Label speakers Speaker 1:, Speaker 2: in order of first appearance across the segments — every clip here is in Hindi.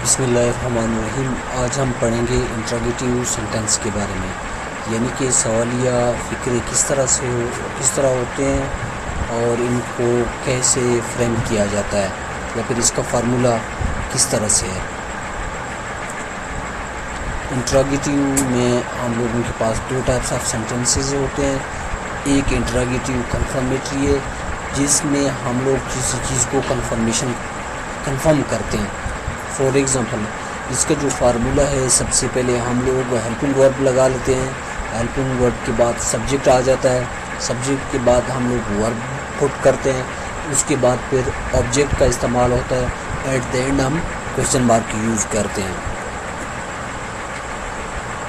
Speaker 1: बिस्मिल्लाहिर्रहमानिर्रहीम। आज हम पढ़ेंगे इंट्रोगेटिव सेंटेंस के बारे में, यानी कि सवालिया फ़िक्रे किस तरह होते हैं और इनको कैसे फ्रेम किया जाता है या फिर इसका फार्मूला किस तरह से है। इंट्रोगेटिव में हम लोगों के पास दो टाइप्स ऑफ सेंटेंसेस होते हैं। एक इंट्रोगेटिव कन्फर्मेटरी है, जिसमें हम लोग किसी चीज़ को कन्फर्म करते हैं। फॉर एग्ज़ाम्पल, इसका जो फार्मूला है, सबसे पहले हम लोग हेल्पिंग वर्ब लगा लेते हैं। हेल्पिंग वर्ब के बाद सब्जेक्ट आ जाता है। सब्जेक्ट के बाद हम लोग वर्ब पुट करते हैं। उसके बाद फिर ऑब्जेक्ट का इस्तेमाल होता है। एट द एंड हम क्वेश्चन मार्क यूज़ करते हैं।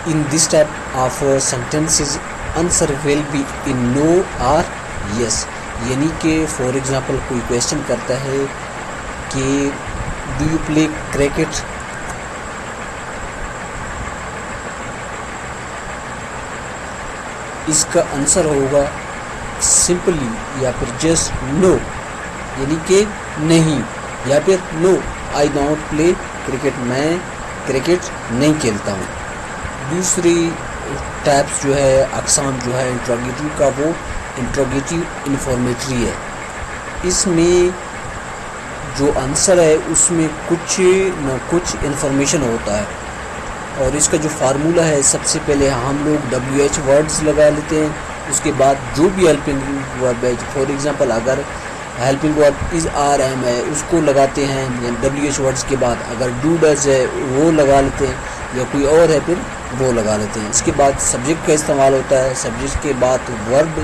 Speaker 1: In this type of sentences answer will be in no और यस, यानी कि फॉर एग्ज़ाम्पल कोई क्वेश्चन करता है कि डू यू प्ले क्रिकेट, इसका आंसर होगा सिंपली या फिर जस्ट नो, यानी कि नहीं, या फिर no I don't play cricket, मैं क्रिकेट नहीं खेलता हूँ। दूसरी टाइप्स जो है, अक़साम जो है इंट्रोगेटिव का, वो इंट्रोगेटिव इन्फॉर्मेटरी है। इसमें जो आंसर है उसमें कुछ न कुछ इन्फॉर्मेशन होता है और इसका जो फार्मूला है, सबसे पहले हम लोग WH वर्ड्स लगा लेते हैं। उसके बाद जो भी हेल्पिंग वर्ब है, फॉर एग्ज़ाम्पल अगर helping verb is are am है, उसको लगाते हैं WH वर्ड्स के बाद। अगर डू डज है वो लगा लेते हैं, या कोई और है फिर वो लगा लेते हैं। इसके बाद सब्जेक्ट का इस्तेमाल होता है। सब्जेक्ट के बाद वर्ब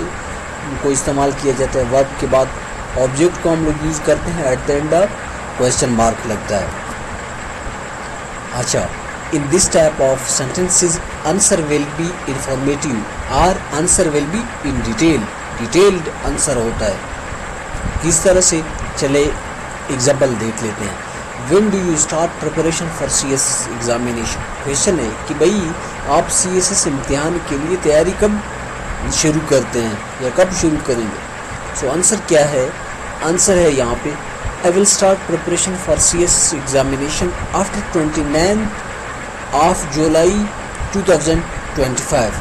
Speaker 1: को इस्तेमाल किया जाता है। वर्ब के बाद ऑब्जेक्ट को हम लोग यूज़ करते हैं। At the end question mark लगता है। अच्छा, in this type of sentences answer will be informative और answer will be in detailed answer होता है। किस तरह से, चले एग्जाम्पल देख लेते हैं। When do you start preparation for CSS examination? Question है कि भाई आप CSS इम्तिहान के लिए तैयारी कब शुरू करते हैं या कब शुरू करेंगे? सो आंसर क्या है? आंसर है यहाँ पे, I will start preparation for CSS examination after 29 of July 2025।